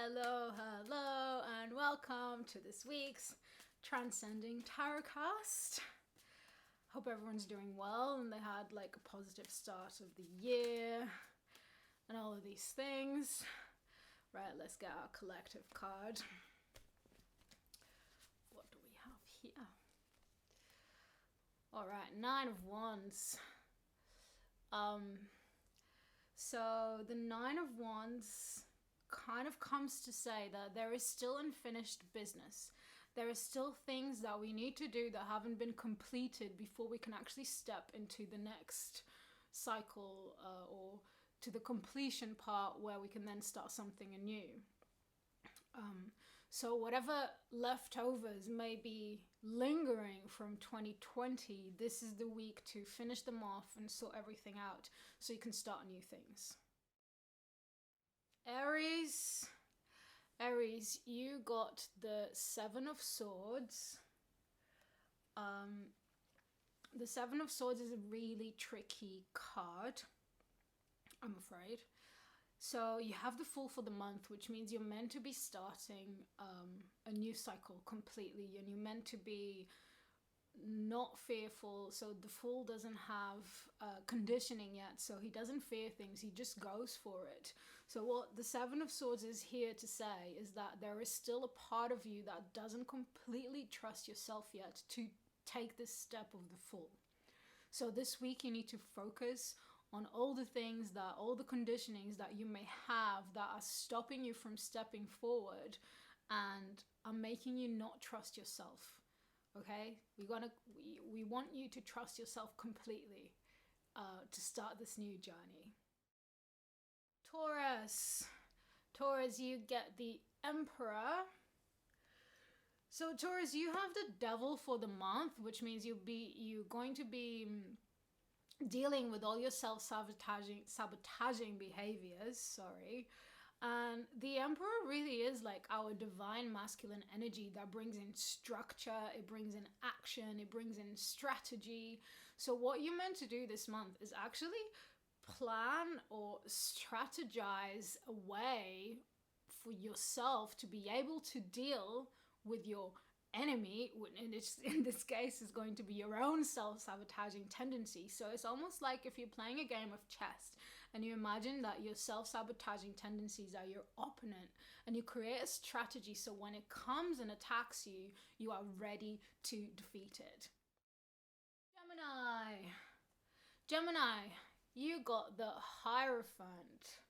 Hello, and welcome to this week's Transcend-Ing Tarotcast. Hope everyone's doing well and they had like a positive start of the year and all of these things. Right, let's get our collective card. What do we have here? All right, 9 of Wands. So the 9 of Wands kind of comes to say that there is still unfinished business. There are still things that we need to do that haven't been completed before we can actually step into the next cycle or to the completion part where we can then start something anew. So whatever leftovers may be lingering from 2020, this is the week to finish them off and sort everything out so you can start new things. Aries, you got the 7 of Swords. The 7 of Swords is a really tricky card, I'm afraid. So you have the Fool for the month, which means you're meant to be starting a new cycle completely, and you're meant to be not fearful. So the Fool doesn't have conditioning yet, so he doesn't fear things, he just goes for it. So what the 7 of Swords is here to say is that there is still a part of you that doesn't completely trust yourself yet to take this step of the Fool. So this week you need to focus on all the things that, all the conditionings that you may have that are stopping you from stepping forward and are making you not trust yourself. Okay, we want you to trust yourself completely to start this new journey. Taurus, you get the Emperor. So Taurus, you have the Devil for the month, which means you're going to be dealing with all your self-sabotaging behaviors. And the Emperor really is like our divine masculine energy that brings in structure, it brings in action, it brings in strategy. So what you're meant to do this month is actually plan or strategize a way for yourself to be able to deal with your enemy, in this case is going to be your own self-sabotaging tendency. So it's almost like if you're playing a game of chess and you imagine that your self-sabotaging tendencies are your opponent, and you create a strategy so when it comes and attacks you, you are ready to defeat it. Gemini, you got the Hierophant.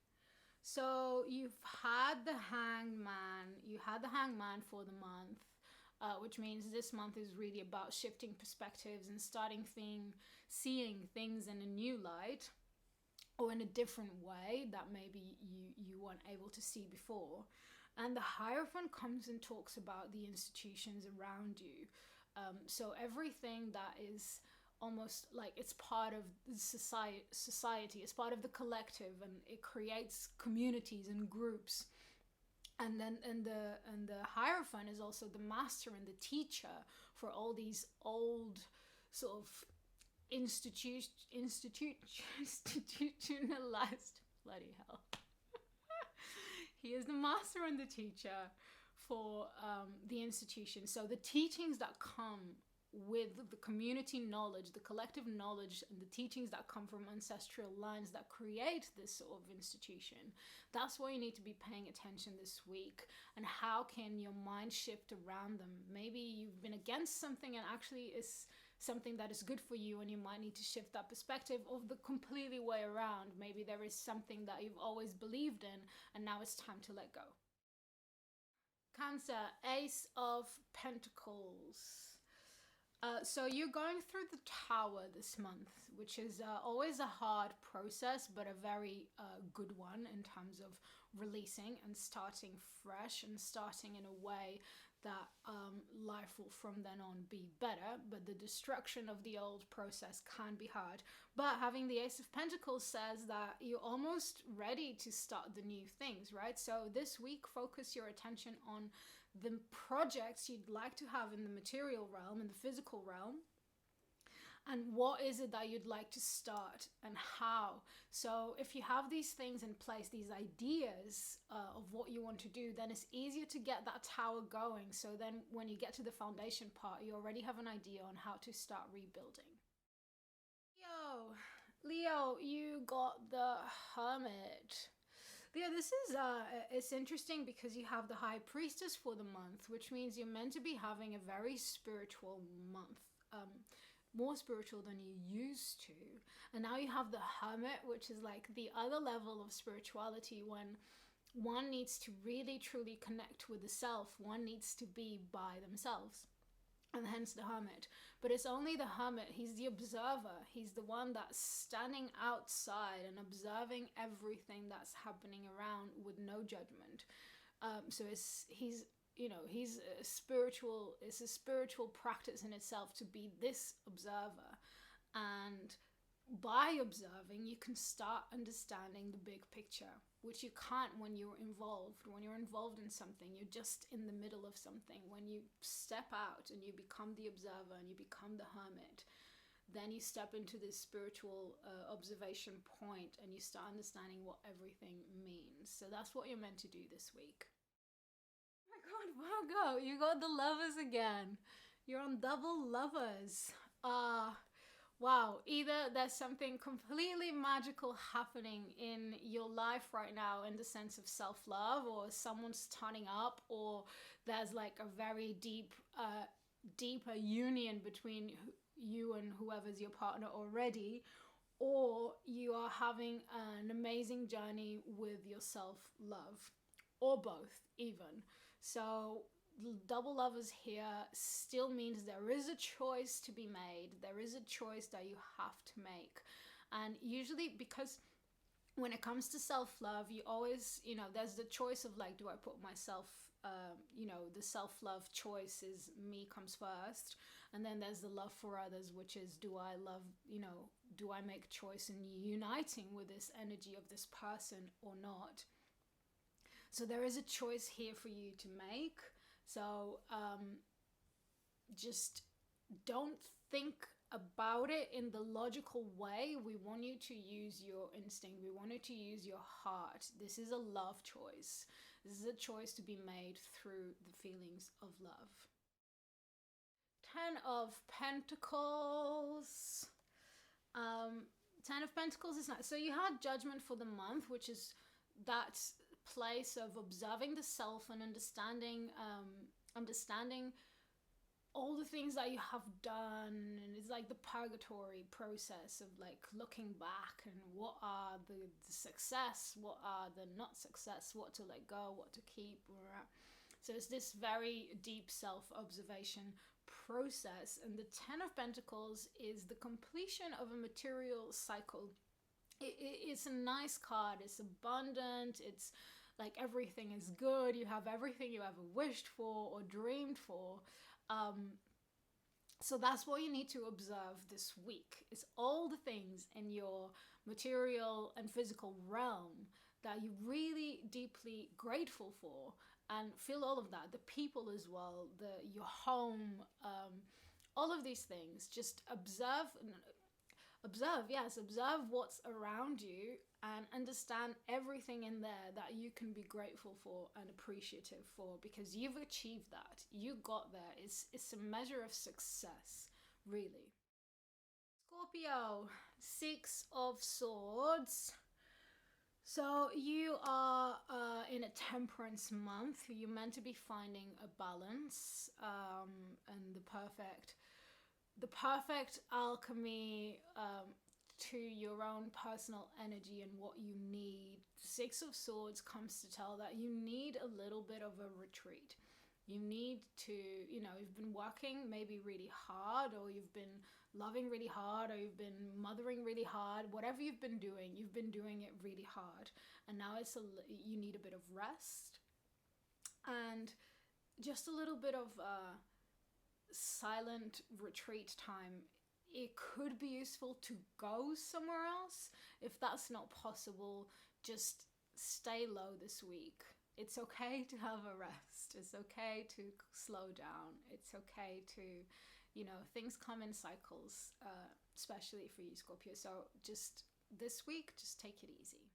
So you've had the Hangman. You had the Hangman for the month, which means this month is really about shifting perspectives and seeing things in a new light or in a different way that maybe you weren't able to see before. And the Hierophant comes and talks about the institutions around you. So everything that is almost like it's part of society, it's part of the collective, and it creates communities and groups. And the Hierophant is also the master and the teacher for all these old sort of institutionalized, bloody hell. He is the master and the teacher for the institution. So the teachings that come with the community knowledge, the collective knowledge, and the teachings that come from ancestral lines that create this sort of institution, that's why you need to be paying attention this week. And how can your mind shift around them? Maybe you've been against something and actually it's something that is good for you, and you might need to shift that perspective of the completely way around. Maybe there is something that you've always believed in and now it's time to let go. Cancer, Ace of Pentacles. So you're going through the Tower this month, which is always a hard process, but a very good one in terms of releasing and starting fresh and starting in a way that life will from then on be better. But the destruction of the old process can be hard. But having the Ace of Pentacles says that you're almost ready to start the new things, right? So this week, focus your attention on the projects you'd like to have in the material realm, in the physical realm, and what is it that you'd like to start and how. So if you have these things in place, these ideas of what you want to do, then it's easier to get that tower going. So then when you get to the foundation part, you already have an idea on how to start rebuilding. Leo, you got the Hermit. Yeah, this is it's interesting because you have the High Priestess for the month, which means you're meant to be having a very spiritual month, more spiritual than you used to. And now you have the Hermit, which is like the other level of spirituality, when one needs to really truly connect with the self, one needs to be by themselves, and hence the Hermit. But it's only the Hermit, he's the observer, he's the one that's standing outside and observing everything that's happening around with no judgment. So he's a spiritual, it's a spiritual practice in itself to be this observer. And by observing, you can start understanding the big picture, which you can't when you're involved. When you're involved in something, you're just in the middle of something. When you step out and you become the observer and you become the Hermit, then you step into this spiritual observation point and you start understanding what everything means. So that's what you're meant to do this week. Oh my God, Virgo, you got the Lovers again. You're on double Lovers. Wow, either there's something completely magical happening in your life right now in the sense of self-love, or someone's turning up, or there's like a very deeper union between you and whoever's your partner already, or you are having an amazing journey with your self-love, or both even. So double Lovers here still means there is a choice to be made. There is a choice that you have to make. And usually, because when it comes to self-love, you always, there's the choice of like, do I put myself, the self-love choice is me comes first. And then there's the love for others, which is, do I love, do I make a choice in uniting with this energy of this person or not? So there is a choice here for you to make. So just don't think about it in the logical way. We want you to use your instinct. We want you to use your heart. This is a love choice. This is a choice to be made through the feelings of love. 10 of Pentacles. 10 of Pentacles is nice. So you had Judgment for the month, which is that place of observing the self and understanding all the things that you have done. And it's like the purgatory process of like looking back and what are the success, what are the not success, what to let go, what to keep. So it's this very deep self-observation process. And the 10 of Pentacles is the completion of a material cycle. It's a nice card. It's abundant. It's like everything is good. You have everything you ever wished for or dreamed for. So that's what you need to observe this week. It's all the things in your material and physical realm that you're really deeply grateful for, and feel all of that. The people as well, your home, all of these things. Just observe what's around you and understand everything in there that you can be grateful for and appreciative for, because you've achieved that. You got there. It's a measure of success, really. Scorpio, 6 of Swords. So you are in a temperance month. You're meant to be finding a balance and the perfect alchemy to your own personal energy and what you need. 6 of Swords comes to tell that you need a little bit of a retreat. You need to, you've been working maybe really hard, or you've been loving really hard, or you've been mothering really hard. Whatever you've been doing it really hard. And now you need a bit of rest and just a little bit of silent retreat time. It could be useful to go somewhere else. If that's not possible, just stay low this week. It's okay to have a rest. It's okay to slow down. It's okay to You know, things come in cycles, especially for you, Scorpio. So just this week, just take it easy.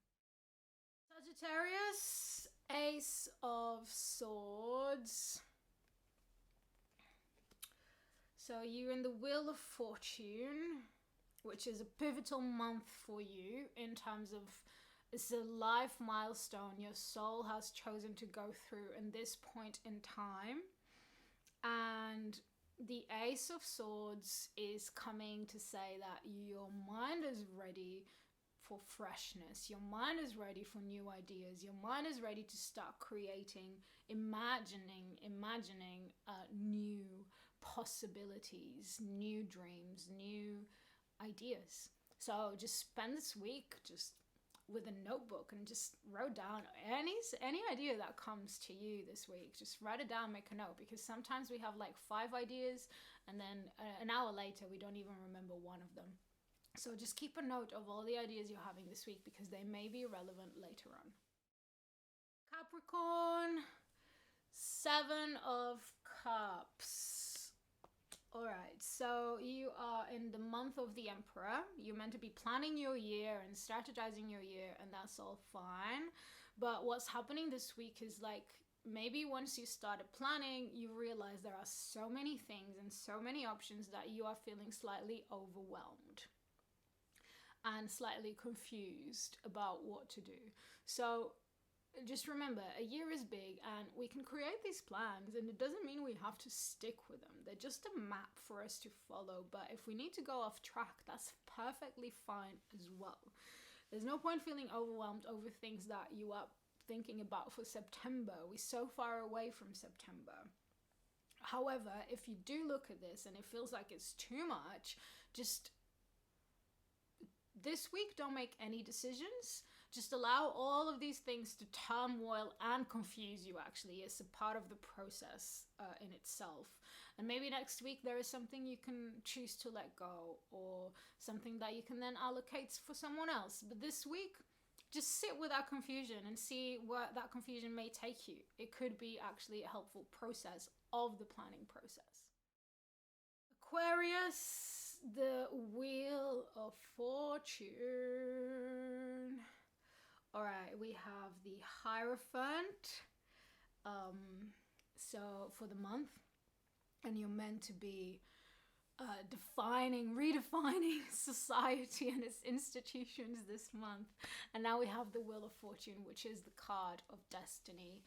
Sagittarius, Ace of Swords. So you're in the Wheel of Fortune, which is a pivotal month for you in terms of it's a life milestone your soul has chosen to go through in this point in time. And the Ace of Swords is coming to say that your mind is ready for freshness. Your mind is ready for new ideas. Your mind is ready to start creating, imagining new possibilities, new dreams, new ideas. So just spend this week just with a notebook and just wrote down any idea that comes to you this week. Just write it down, make a note, because sometimes we have like 5 ideas and then an hour later we don't even remember one of them. So just keep a note of all the ideas you're having this week because they may be relevant later on. Capricorn, 7 of Cups. Alright, so you are in the month of the Emperor. You're meant to be planning your year and strategizing your year, and that's all fine. But what's happening this week is like, maybe once you started planning, you realize there are so many things and so many options that you are feeling slightly overwhelmed and slightly confused about what to do. So just remember, a year is big and we can create these plans and it doesn't mean we have to stick with them. They're just a map for us to follow. But if we need to go off track, that's perfectly fine as well. There's no point feeling overwhelmed over things that you are thinking about for September. We're so far away from September. However, if you do look at this and it feels like it's too much, just this week don't make any decisions. Just allow all of these things to turmoil and confuse you. Actually, it's a part of the process in itself. And maybe next week there is something you can choose to let go, or something that you can then allocate for someone else. But this week, just sit with that confusion and see where that confusion may take you. It could be actually a helpful process of the planning process. Aquarius, the Wheel of Fortune. All right, we have the Hierophant. So for the month, and you're meant to be redefining society and its institutions this month. And now we have the Wheel of Fortune, which is the card of destiny.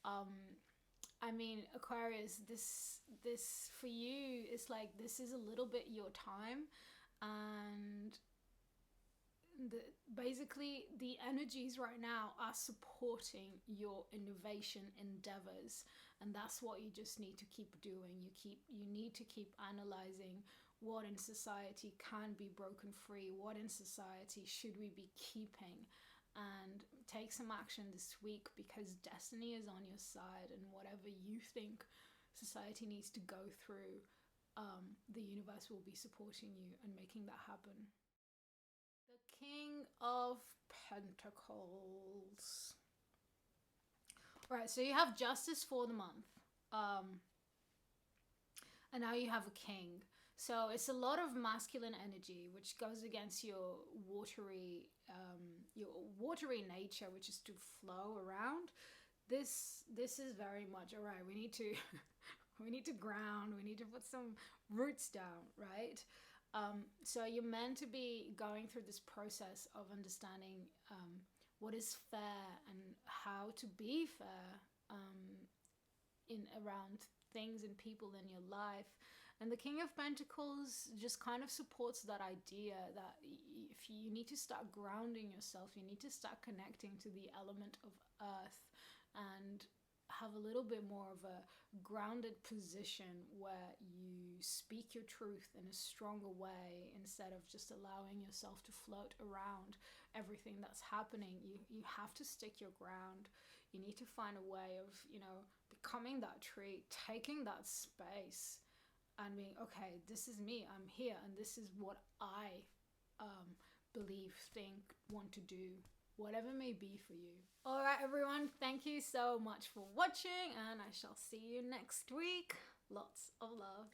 I mean, Aquarius, this for you is like, this is a little bit your time, and basically the energies right now are supporting your innovation endeavors, and that's what you just need to keep doing. You need to keep analyzing what in society can be broken free, what in society should we be keeping, and take some action this week, because destiny is on your side, and whatever you think society needs to go through, the universe will be supporting you and making that happen. The King of Pentacles. Right, so you have Justice for the month. And now you have a King. So it's a lot of masculine energy, which goes against your watery nature, which is to flow around. This is very much, all right, we need to we need to ground, we need to put some roots down, right? So you're meant to be going through this process of understanding what is fair and how to be fair in around things and people in your life. And the King of Pentacles just kind of supports that idea that if you need to start grounding yourself, you need to start connecting to the element of earth and have a little bit more of a grounded position where you speak your truth in a stronger way instead of just allowing yourself to float around everything that's happening. You have to stick your ground. You need to find a way of, becoming that tree, taking that space and being, okay, this is me, I'm here, and this is what I believe, think, want to do, whatever may be for you. All right, everyone, thank you so much for watching, and I shall see you next week. Lots of love.